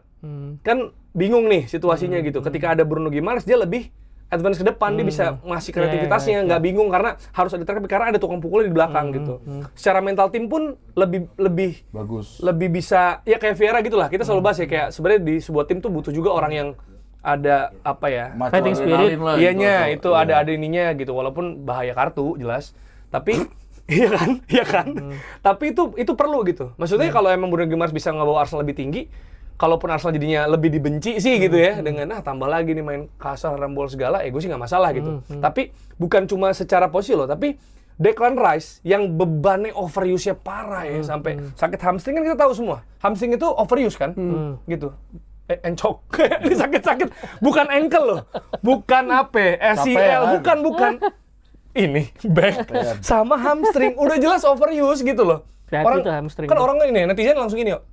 kan bingung nih situasinya gitu. Ketika ada Bruno Guimaraes dia lebih advance ke depan, dia bisa ngasih kreativitasnya, nggak bingung karena harus ada terapi karena ada tukang pukulnya di belakang gitu. Secara mental tim pun lebih Bagus. lebih bisa ya kayak Vieira gitulah. Kita selalu bahas ya kayak sebenarnya di sebuah tim tuh butuh juga orang yang ada apa ya? Maco Fighting spirit. adrenalin lah, Iyanya gitu. itu ada ininya gitu walaupun bahaya kartu jelas. Tapi iya kan? Tapi itu perlu gitu. Maksudnya kalau emang Bruno Guimaraes bisa ngebawa Arsenal lebih tinggi, kalaupun Arsenal jadinya lebih dibenci sih gitu ya dengan tambah lagi nih main kasar rambol segala, gue sih nggak masalah gitu. Tapi bukan cuma secara posisi loh, tapi Declan Rice yang bebannya overuse-nya parah ya sampai sakit hamstring kan kita tahu semua. Hamstring itu overuse kan? Gitu. Encok. Ini sakit-sakit. Bukan ankle loh. Bukan apa? ACL, bukan. Ini back sama hamstring udah jelas overuse gitu loh. Berarti itu hamstring. Kan orang ini netizen langsung ini yuk.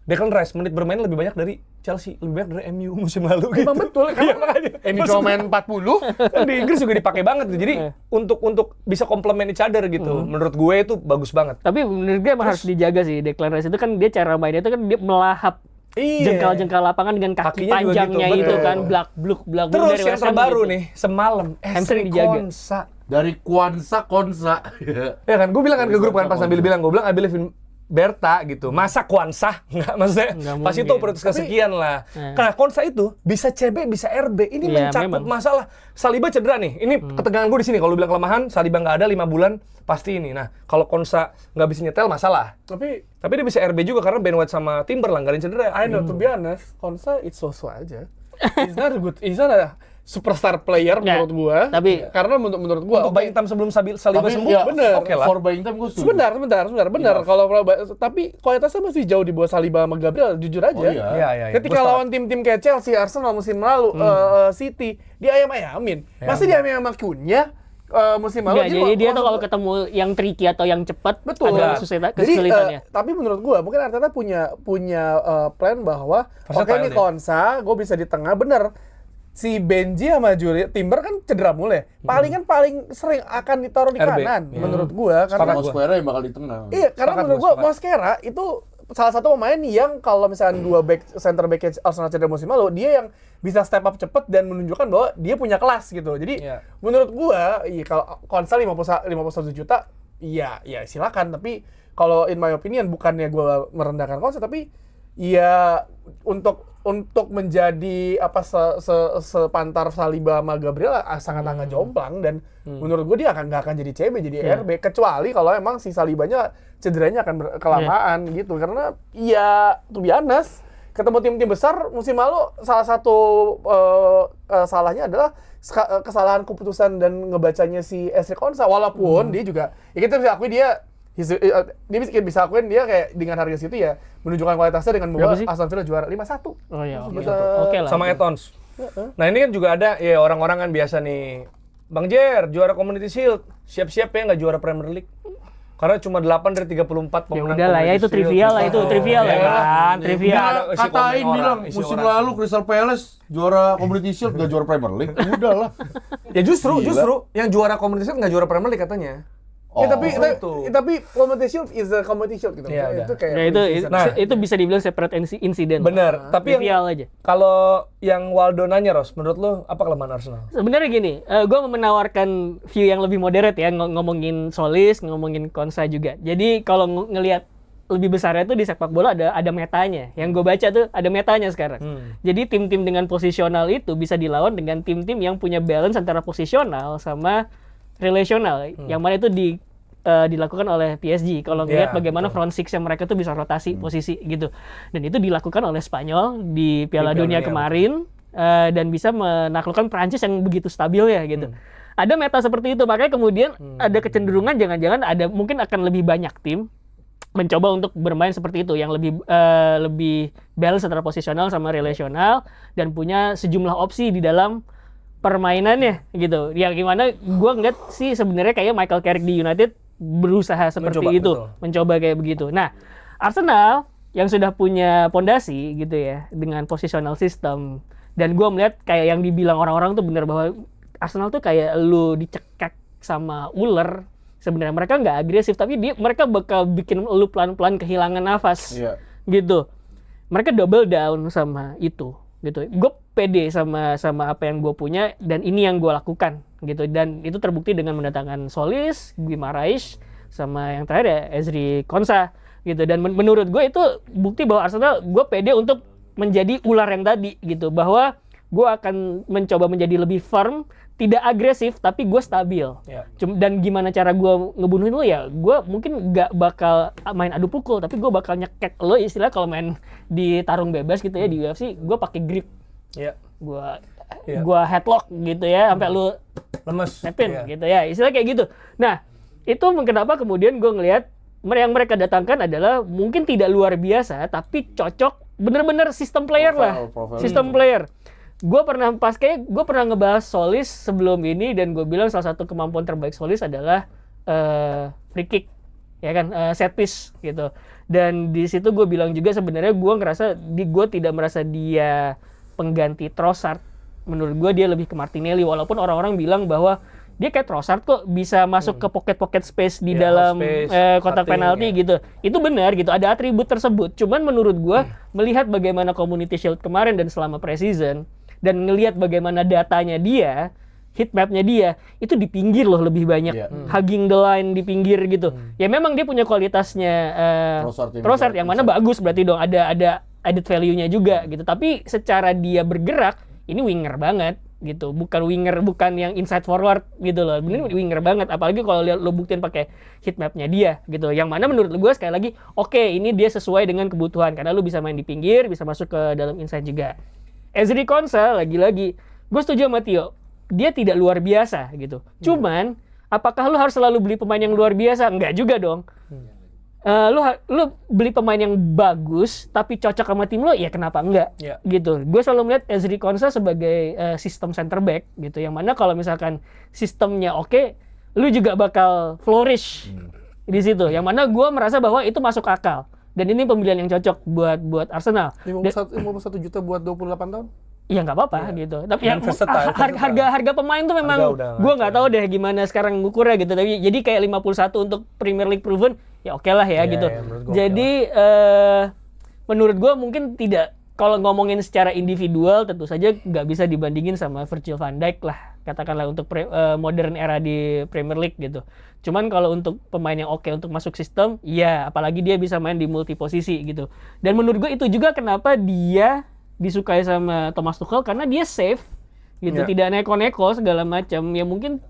Declan Rice menit bermain lebih banyak dari Chelsea, lebih banyak dari MU musim lalu gitu. Emang betul, Iya, makanya. Ini cuma main 40. Kan di Inggris juga dipakai banget gitu. Jadi untuk bisa complement each other gitu. Menurut gue itu bagus banget. Tapi menurut gue emang harus dijaga sih Declan Rice itu kan dia cara mainnya itu kan dia melahap Iya. jengkal-jengkal lapangan dengan kaki Kakinya juga panjangnya gitu, itu betul. kan blak-bluk Terus dari yang West Ham terbaru gitu. nih, semalam Hamstring Esri dijaga. Konsa. Dari Konsa. Ya kan, gue bilang kan ke grup kan pas Nabil bilang, gue bilang I believe in Berta gitu. Masa Konsa? Enggak, maksudnya Nggak pas itu mungkin. prioritas kesekian lah. Karena Konsa itu bisa CB, bisa RB. Ini Iya, mencakup memang. masalah. Saliba cedera nih. Ini ketegangan gue di sini. Kalau bilang kelemahan, Saliba nggak ada 5 bulan, pasti ini. Nah, kalau Konsa nggak bisa nyetel, masalah. Tapi Tapi dia bisa RB juga karena Ben White sama Timber langgarin cedera. I know, to be honest, Konsa it's so-so aja. He's not good. He's not a superstar player Nggak, menurut gua. tapi- karena menurut gua Untuk Bayang Tam sebelum Saliba Tapi sembuh, ya, bener. Oke lah. For buying time gue setuju. Sebentar. Benar. Kalau tapi kualitasnya masih jauh di bawah Saliba sama Gabriel, jujur aja. Oh iya. Iya. Ketika Gua lawan tim-tim kayak Chelsea, Arsenal musim lalu, City, dia ayam-ayamin. Masih dia ayam-ayam sama Cunha musim lalu. Enggak, jadi dia tuh kalau ketemu yang tricky atau yang cepat Betul. ada kesulitannya. Tapi menurut gua mungkin Arteta punya plan bahwa oke Versatile nih dia. Konsa, gue bisa di tengah bener. Si Benji sama Timber kan cedera mulai. Paling sering akan ditaruh di RB. kanan Iya. menurut gua karena Sepakat. Mosquera yang bakal di tengah. iya karena Sepakat menurut gua, gua Mosquera itu salah satu pemain yang kalau misalkan center back Arsenal cedera musim lalu, dia yang bisa step up cepet dan menunjukkan bahwa dia punya kelas gitu. Jadi menurut gua, kalau Konsa 51 juta, iya silakan. Tapi kalau in my opinion, bukannya gua merendahkan Konsa, tapi ya untuk menjadi sepantar Saliba sama Gabriel sangat jomplang, dan menurut gue dia nggak akan jadi CB, jadi RB, kecuali kalau emang si Salibanya cederanya akan kelamaan gitu. Karena ya to be honest, ketemu tim-tim besar musim lalu salah satu salahnya adalah kesalahan keputusan dan ngebacanya si Ezri Konsa, walaupun dia juga ya kita bisa akui dia bisa akuin dia kayak dengan harga situ ya menunjukkan kualitasnya dengan membawa Aston Villa juara 5-1. Oh iya, oke lah. Sama Etons. Nah ini kan juga ada ya orang-orang kan biasa nih, Bang Jer juara Community Shield, siap-siap ya nggak juara Premier League. Karena cuma 8 dari 34 pemenang. Ya udah lah ya, itu trivial lah, trivial kan. Trivial. Katain bilang musim lalu Crystal Palace juara Community Shield nggak juara Premier League. Udah lah. Ya justru yang juara Community Shield nggak juara Premier League katanya. Tapi Community Shield is a Community Shield gitu. Ya, itu kayak itu bisa dibilang separate incident. Bener. Tapi trivial aja. Kalau yang Waldo nanya, Ros, menurut lo apa kelemahan Arsenal? Sebenarnya gini, gue menawarkan view yang lebih moderate ya, ngomongin Solis, ngomongin Konsa juga. Jadi kalau ngelihat lebih besarnya tuh di sepak bola ada metanya. Yang gue baca tuh ada metanya sekarang. Jadi tim-tim dengan posisional itu bisa dilawan dengan tim-tim yang punya balance antara posisional sama relasional, yang mana itu dilakukan oleh PSG. Kalau ngelihat bagaimana front six yang mereka tuh bisa rotasi posisi gitu, dan itu dilakukan oleh Spanyol di Piala Dunia kemarin, dan bisa menaklukkan Prancis yang begitu stabil ya gitu. Ada meta seperti itu, makanya kemudian ada kecenderungan jangan-jangan ada mungkin akan lebih banyak tim mencoba untuk bermain seperti itu, yang lebih balance antara posisional sama relasional dan punya sejumlah opsi di dalam permainannya gitu. Ya gimana gue ngeliat sih sebenarnya kayak Michael Carrick di United berusaha seperti itu, mencoba kayak begitu. Nah, Arsenal yang sudah punya pondasi gitu ya dengan positional system, dan gue melihat kayak yang dibilang orang-orang tuh bener bahwa Arsenal tuh kayak lu dicekek sama ular. Sebenarnya mereka nggak agresif, tapi mereka bakal bikin lu pelan-pelan kehilangan nafas gitu. Mereka double down sama itu gitu. Gue pede sama apa yang gue punya, dan ini yang gue lakukan gitu, dan itu terbukti dengan mendatangkan Solis, Guimaraes, sama yang terakhir ya Ezri Konsa gitu. Dan menurut gue itu bukti bahwa Arsenal, gue pede untuk menjadi ular yang tadi gitu, bahwa gue akan mencoba menjadi lebih firm, tidak agresif, tapi gue stabil. Dan gimana cara gue ngebunuhin lo ya, gue mungkin gak bakal main adu pukul, tapi gue bakal nyekek lo, istilah kalau main di tarung bebas gitu ya di UFC, gue pakai grip. Gue headlock gitu ya, sampai lu lemes, nepin gitu ya, istilah kayak gitu. Nah, itu kenapa kemudian gue ngelihat yang mereka datangkan adalah mungkin tidak luar biasa, tapi cocok, bener-bener sistem player sistem player. Gue pernah ngebahas Solis sebelum ini, dan gue bilang salah satu kemampuan terbaik Solis adalah free kick, ya kan, set piece gitu. Dan di situ gue bilang juga sebenarnya gue tidak merasa dia pengganti Trossard. Menurut gue dia lebih ke Martinelli, walaupun orang-orang bilang bahwa dia kayak Trossard kok bisa masuk ke pocket space di dalam kotak penalti gitu. Itu benar gitu, ada atribut tersebut. Cuman menurut gue melihat bagaimana Community Shield kemarin dan selama pre-season, dan ngelihat bagaimana datanya dia, heat map-nya dia, itu di pinggir loh lebih banyak. Hugging the line di pinggir gitu. Ya memang dia punya kualitasnya Trossard yang mana bagus, berarti dong ada added value-nya juga gitu. Tapi secara dia bergerak, ini winger banget gitu. Bukan yang inside forward gitu loh. Ini winger banget, apalagi kalau lo buktiin pakai heat map-nya dia gitu. Yang mana menurut gue sekali lagi, oke, ini dia sesuai dengan kebutuhan karena lo bisa main di pinggir, bisa masuk ke dalam inside juga. Ezri Konsa lagi-lagi, gue setuju sama Tio. Dia tidak luar biasa gitu. Cuman, apakah lo harus selalu beli pemain yang luar biasa? Enggak juga dong. Lu beli pemain yang bagus tapi cocok sama tim lo, ya kenapa enggak gitu. Gue selalu melihat Ezri Konsa sebagai sistem center back gitu, yang mana kalau misalkan sistemnya oke, lu juga bakal flourish di situ, yang mana gue merasa bahwa itu masuk akal, dan ini pembelian yang cocok buat Arsenal. 51 juta buat 28 tahun? Ya nggak apa-apa gitu. Tapi ya, harga pemain tuh memang gue nggak tahu deh gimana sekarang ngukurnya gitu. Tapi jadi kayak 51 untuk Premier League proven, ya oke lah ya Iya, gitu. iya, menurut gua Jadi menurut gue mungkin tidak, kalau ngomongin secara individual tentu saja nggak bisa dibandingin sama Virgil van Dijk lah, katakanlah untuk modern era di Premier League gitu. Cuman kalau untuk pemain yang oke untuk masuk sistem, ya apalagi dia bisa main di multi posisi gitu. Dan menurut gue itu juga kenapa dia disukai sama Thomas Tuchel, karena dia safe gitu, Ya. tidak neko-neko segala macam. Ya mungkin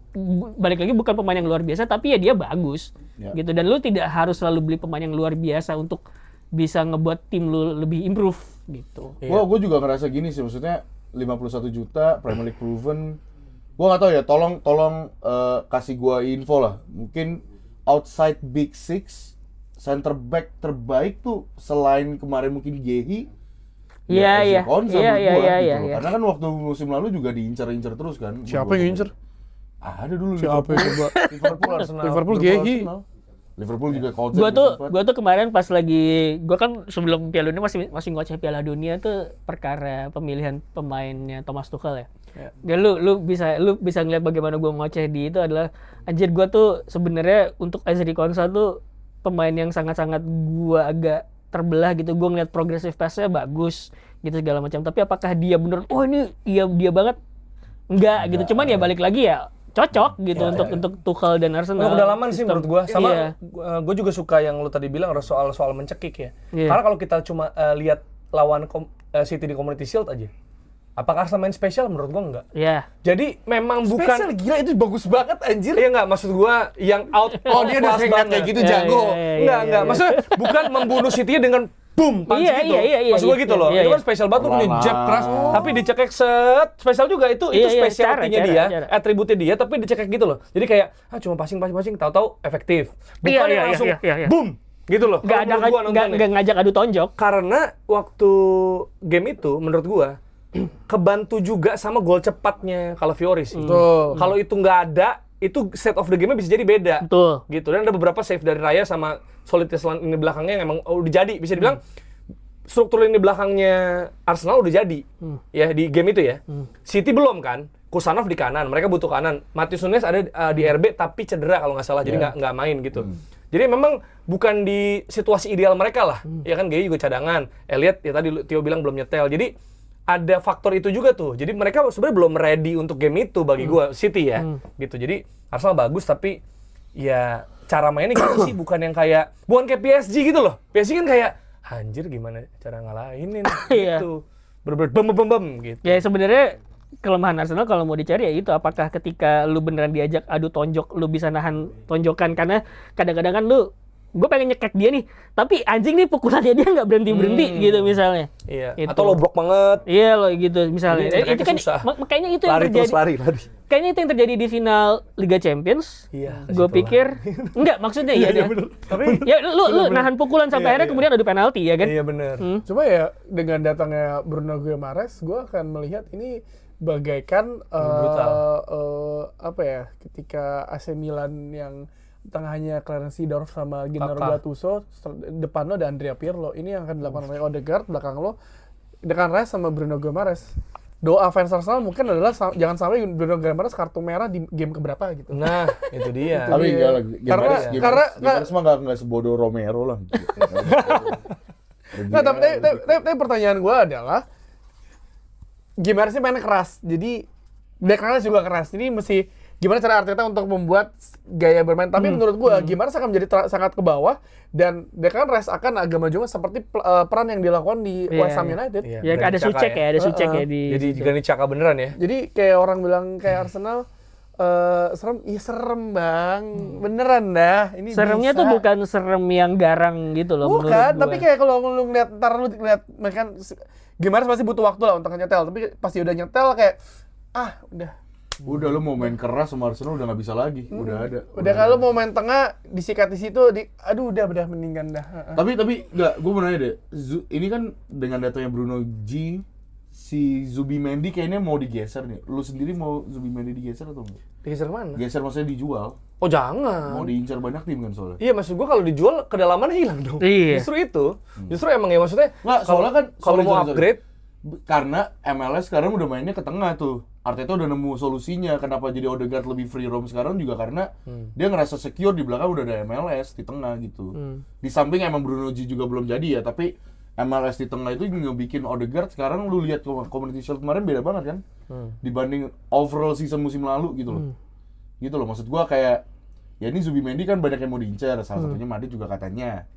balik lagi bukan pemain yang luar biasa, tapi ya dia bagus Ya. gitu. Dan lu tidak harus selalu beli pemain yang luar biasa untuk bisa ngebuat tim lu lebih improve gitu. Wah, gue juga ngerasa gini sih, maksudnya 51 juta Premier League proven. Gue nggak tahu ya, tolong kasih gue info lah. Mungkin outside Big Six, center back terbaik tuh selain kemarin mungkin Gehi. Iya, iya. Konsa Iya, menurut iya, gua, iya, gitu iya, loh. iya. Karena kan waktu musim lalu juga diincar-incar terus kan. Siapa yang ngincer? Ada dulu Siapa yang coba? Liverpool, Arsenal. Liverpool Gehi. Arsenal. Liverpool juga Konsa. Gua tuh kemarin pas lagi, gua kan sebelum Piala Dunia masih ngoceh Piala Dunia tuh perkara pemilihan pemainnya Thomas Tuchel ya. Dan lu bisa ngeliat bagaimana gua ngoceh di itu adalah, anjir gua tuh sebenarnya untuk Ezri Konsa tuh pemain yang sangat-sangat gua agak terbelah gitu. Gua ngeliat progressive pass-nya bagus gitu segala macam, tapi apakah dia bener ini dia banget? Enggak gitu. Cuman ya balik lagi ya cocok gitu untuk Tuchel dan Arsenal. Udah kedalaman sih menurut gua. Sama Iya. gua juga suka yang lu tadi bilang soal mencekik ya. Iya. Karena kalau kita cuma lihat lawan City di Community Shield aja, apakah Arsenal main spesial? Menurut gua enggak. Ya. Jadi memang bukan Spesial gila, itu bagus banget anjir. Iya enggak, maksud gua yang out Oh, dia udah sering liat kayak gitu, jago. Enggak. Maksudnya bukan membunuh City dengan boom, punch Iya, gitu. iya, Maksud gua iya, gitu loh. iya, Itu iya. kan spesial banget tuh, punya jab keras, tapi dicekek set. Spesial juga itu Iya, iya, spesialitinya cara. dia, atributnya dia, tapi dicekek gitu loh. Jadi kayak cuma passing, tahu-tahu efektif. Bukan Iya, yang iya, langsung iya, iya. boom gitu loh. Nggak Kalau menurut gua nontonnya. nggak ngajak adu tonjok. Karena waktu game itu menurut gua kebantu juga sama gol cepatnya Calafiori sih. Betul. Kalau itu nggak ada, itu set of the game-nya bisa jadi beda. Betul. Gitu. Dan ada beberapa save dari Raya sama soliditas lini belakangnya yang emang udah jadi. Bisa dibilang struktur lini belakangnya Arsenal udah jadi. Ya di game itu ya. City belum kan. Kusanov di kanan, mereka butuh kanan. Matius Nunes ada di RB tapi cedera kalau nggak salah, jadi nggak main gitu. Jadi memang bukan di situasi ideal mereka lah. Ya kan, Gaya juga cadangan. Elliot ya tadi Tio bilang belum nyetel. Jadi ada faktor itu juga tuh. Jadi mereka sebenarnya belum ready untuk game itu bagi gua, City ya. Gitu. Jadi Arsenal bagus tapi ya cara mainnya gitu sih, bukan kayak PSG gitu loh. PSG kan kayak anjir gimana cara ngalahin Iya. gitu. Bem gitu. Ya sebenarnya kelemahan Arsenal kalau mau dicari ya itu, apakah ketika lu beneran diajak adu tonjok lu bisa nahan tonjokan, karena kadang-kadang kan gue pengen nyekek dia nih, tapi anjing nih pukulannya dia nggak berhenti gitu misalnya. Iya. Itu. Atau lobrok banget. Iya loh gitu misalnya. Jadi Itu kan susah. makanya itu yang terjadi. Lari. Kayaknya itu yang terjadi di final Liga Champions. Iya. Gue pikir enggak, maksudnya iya dia. Tapi ya lu nahan pukulan sampai akhirnya kemudian adu penalti ya kan. Iya benar. Cuma ya dengan datangnya Bruno Guimaraes, gue akan melihat ini bagaikan apa ya, ketika AC Milan yang tengahnya Clarence Seedorf sama Gennaro Gattuso, depan lo ada Andrea Pirlo. Ini yang akan dilakukan oleh Odegaard, belakang lo Declan Rice sama Bruno Guimaraes. Doa fans Arsenal mungkin adalah jangan sampai Bruno Guimaraes kartu merah di game keberapa gitu. Nah, itu dia. Tapi Iya. enggak lah, Karena Gimares mah enggak sebodoh Romero lah. Nah, tapi pertanyaan gue adalah Gimares ini mainnya keras, jadi Declan Rice juga keras. Jadi mesti gimana cara Arteta untuk membuat gaya bermain. Tapi menurut gue Gimares akan menjadi sangat ke bawah, dan Declan Rice akan agak maju seperti peran yang dilakukan di West Ham United. Iya. Ya Dari ada Xhaka Sucek ya. ya, ada Sucek ya di. Jadi Granit Xhaka beneran ya. Jadi kayak orang bilang kayak Arsenal serem, iya serem bang, beneran dah. Ini Seremnya bisa. tuh bukan serem yang garang gitu loh menurut Bukan, gua. tapi kayak kalau lu ngeliat, ntar lu ngeliat, kan Gimares pasti butuh waktu lah untuk nyetel, tapi pasti udah nyetel kayak, Udah lu mau main keras sama Arsenal udah nggak bisa lagi. Udah ada. udah kalau mau main tengah, disikat di situ, udah mendingan dah. Tapi enggak, gue mau nanya deh. Ini kan dengan datanya Bruno G, si Zubimendi kayaknya mau digeser nih. Lu sendiri mau Zubimendi digeser atau enggak? Digeser mana? Geser maksudnya dijual. Oh jangan. Mau diincar banyak tim kan soalnya. Iya, maksud gua kalau dijual kedalaman hilang dong. Iya. Justru itu. Justru emang ya maksudnya Nggak, soalnya kan kalau mau sorry. upgrade Karena MLS sekarang udah mainnya ke tengah tuh. Arteta udah nemu solusinya kenapa jadi Odegaard lebih free roam sekarang juga karena dia ngerasa secure di belakang udah ada MLS di tengah gitu. Di samping emang Bruno G juga belum jadi ya, tapi MLS di tengah itu juga bikin Odegaard sekarang lu lihat Community Shield kemarin beda banget kan dibanding overall season musim lalu gitu loh. Gitu loh, maksud gua kayak ya ini Zubimendi kan banyak yang mau diincar, salah satunya Madrid juga katanya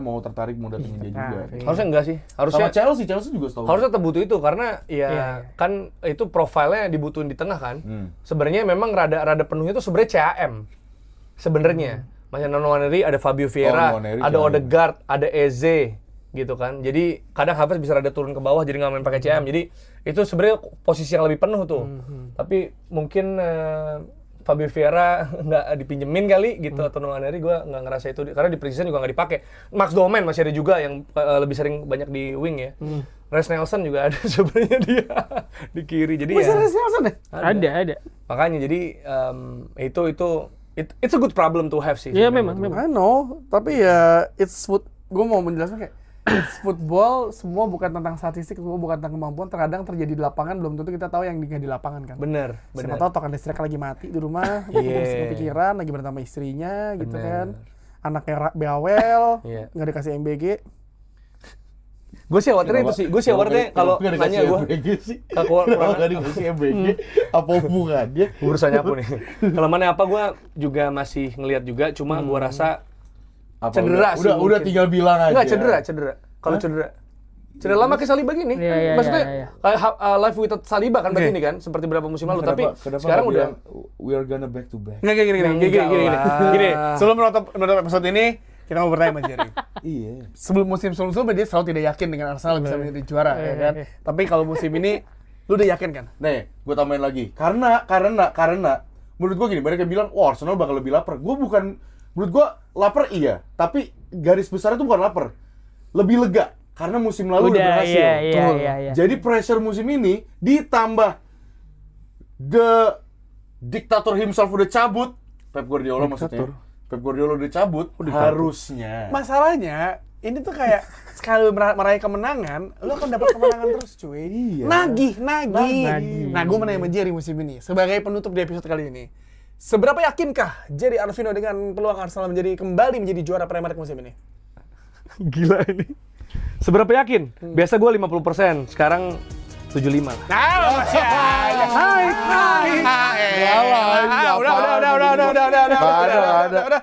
mau tertarik mau datengin dia juga. Harusnya enggak sih. Harusnya Sama Chelsea juga setahu. harusnya tetap butuh itu karena ya kan itu profilnya dibutuhin di tengah kan. Sebenarnya memang rada penuhnya itu sebenarnya CAM. Sebenarnya. Masih Nwaneri, ada Fabio Vieira, Nwaneri, ada CAM. Odegaard, ada Eze gitu kan. Jadi kadang Havertz bisa rada turun ke bawah jadi nggak main pakai CAM. Jadi itu sebenarnya posisi yang lebih penuh tuh. Tapi mungkin Fabio Vieira nggak dipinjemin kali gitu atau Nwaneri gue nggak ngerasa itu karena di preseason juga nggak dipakai. Max Domen masih ada juga yang lebih sering banyak di wing ya. Reiss Nelson juga ada sebenarnya dia di kiri. Jadi Masih ya Reiss Nelson deh. Ada. makanya jadi it's a good problem to have sih. Iya sebenarnya. memang. I know, tapi ya gue mau menjelaskan kayak it's football, semua bukan tentang statistik, semua bukan tentang kemampuan. Terkadang terjadi di lapangan, belum tentu kita tahu yang di lapangan kan. Bener. Siapa tahu token listrik lagi mati di rumah, mungkin kepikiran, lagi berantem sama istrinya gitu kan. Anaknya bawel, Iya. nggak dikasih MBG. Gue sih khawatirnya itu sih. Gue sih khawatirnya kalau nanya gue nggak dikasih MBG apa hubungannya? gue berusaha nyapu nih. Kalau mana apa gue juga masih ngelihat juga. Cuma gue rasa cedera sih. Udah mungkin. tinggal bilang aja. Enggak cedera. Kalau cedera lama kayak Saliba gini. Iya, Maksudnya iya. live without Saliba kan berarti ini kan seperti beberapa musim lalu. Tapi sekarang udah we are gonna back to back. Nggak, gini. Sebelum menutup episode ini, kita mau bertanya sama Jerry. Iya. Sebelum sebelumnya dia selalu tidak yakin dengan Arsenal bisa menjadi juara, ya kan? Tapi kalau musim ini, lu udah yakin kan? Nih, gue tambahin lagi. Karena menurut gue gini, mereka bilang, wah Arsenal bakal lebih lapar. Menurut gue lapar iya, tapi garis besarnya itu bukan lapar. Lebih lega, karena musim lalu udah berhasil. Iya. Jadi pressure musim ini ditambah the diktator himself udah cabut, Pep Guardiola maksudnya. Pep Guardiola udah cabut, harusnya. Masalahnya, ini tuh kayak sekali meraih kemenangan, lu akan dapat kemenangan terus, cuy. Iya. Nagih. Nagih. Nah, gue mau nanya sama Jerry musim ini, sebagai penutup di episode kali ini. Seberapa yakinkah Jerry Arvino dengan peluang Arsenal kembali menjadi juara Premier League musim ini? gila ini. Seberapa yakin? Biasa gue 50%, sekarang 75 lah. Nah, masih aja. Naik. Udah. Udah.